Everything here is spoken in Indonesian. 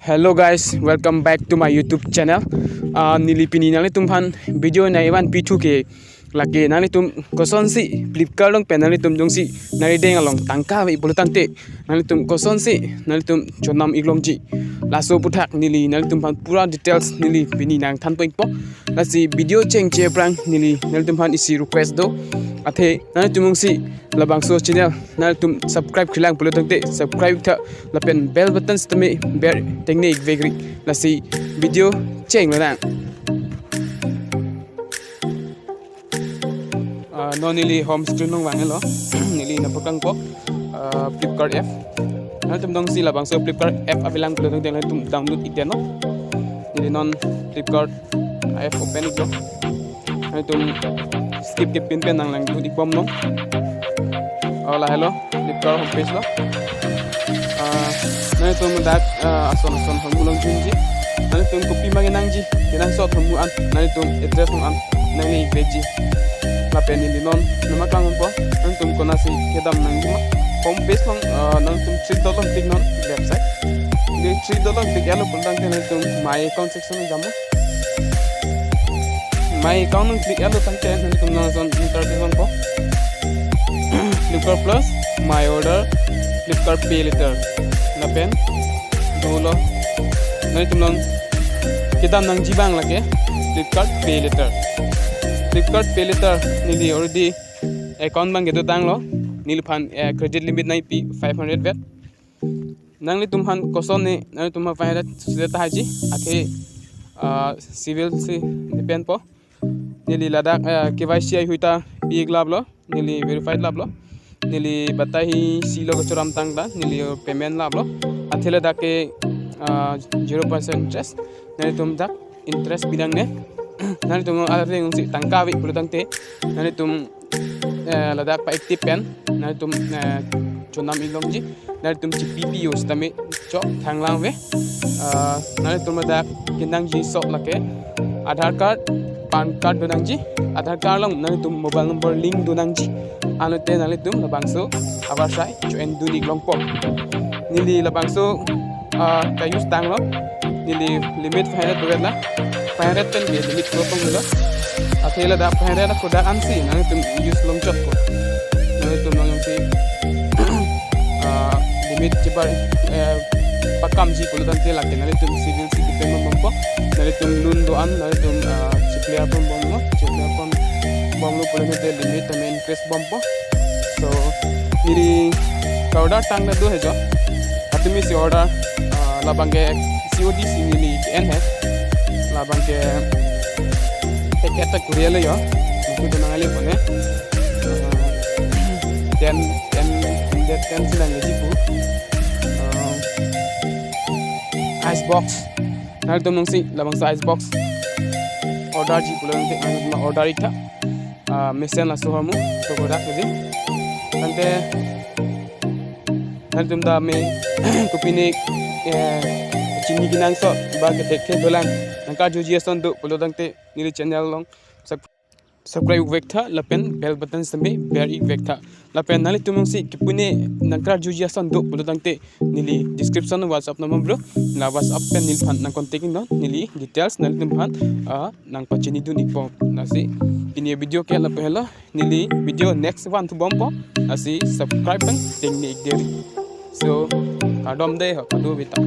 Hello guys, welcome back to my YouTube channel. Nilipini nang tum han video na iwan pichu ke laki nang tum koson si Flipkart long pen nang tum jong si nang deng along tangka bi bulu tante nang tum koson si nang tum chonam iglong ji laso puthak nili nang tum han pura details nili pini nang than poing po lasi video cheng che prang nili nang tum han isi request do athe nang tum si labang so channel nang tum subscribe khilang bulu tante subscribe tha lapen bell button stame ber technique vegri lasi video cheng la no nili home screen nong wang lo nili na pakang po Flipkart app na tum dong si labang so Flipkart app abilang bulu tante na tum download iten no nili non Flipkart app open ito na tum skip ke pin pen nang lang du ipom no hola hello Flipkart homepage lo na tum dak ason hong junji na tum copy manginang ji kinang sot humuan na tum address hong an nang ni page la pen ni non nama kang po nang tum kona si kedam nang ma homepage nang nang tum $3 tik non website ni $3 tik yalo pundang ke nang tum my account section jamu my account nang klik yalo tang ke nang tum nang son interface nang po Flipkart Plus my order Flipkart Pay Later la pen dolo nang tum nang kedam nang jibang lake Flipkart Pay Later Flipkart Pay Later nili already account bang gitu tang lo nili pan credit limit nai pi 500 vet nang li tumhan koson ni nang tumha 500 sudeta haji akhe civil si depend po nili ladak KYC ai huita pi glab lo nili verified lab lo nili batahi silo gochoram tang da nili payment lab lo athela dake 0% interest nali tum dak interest bidang ne nani tum ada yang si tangkawi bulu tangte nani tum ladak pa active pen nani tum chonam ilong ji nani tum CPP use tami cho thanglang we nani tum ladak kinang ji sok lake Aadhaar card pan card dunang ji Aadhaar card lang nani tum mobile number link dunang ji anu te nani tum labangso abasai cho en duni glong po nili labangso ka use tang lo nili limit 500 buget la 500 pen dia limit ko pang lo athela da 500 ko da ansi nang tum use long chot ko nang tum nang si limit cebar pakam ji ko dan tela ke nang tum civil si pen mom po nang tum lun do an nang tum clear pon bom lo clear pon bom lo pole te limit te interest bom po so niri order tang da do hejo atumi si order labangge COD si nili en hai labang ke paket kuriya le yo mungkin to nangali pone ten silang jipu ice box nal to nungsi labang sa ice box order ji pulang te ang order ikha mesen la sohamu to goda kedi ante nal tum da me kupini chini ginang so ba ke tek dolang nangka juji son do pulo dangte nili channel long subscribe vek tha lapen bell button sambe beri vek tha lapen nali tumung si kipune nangka juji son do pulo dangte nili description whatsapp number bro la whatsapp pen nil phan nang contacting no nili details nali tum phan nang pachini du ni po nasi ini video ke la pehla nili video next one to bompo asi subscribe pen technique deri so kadom de ha kadu bita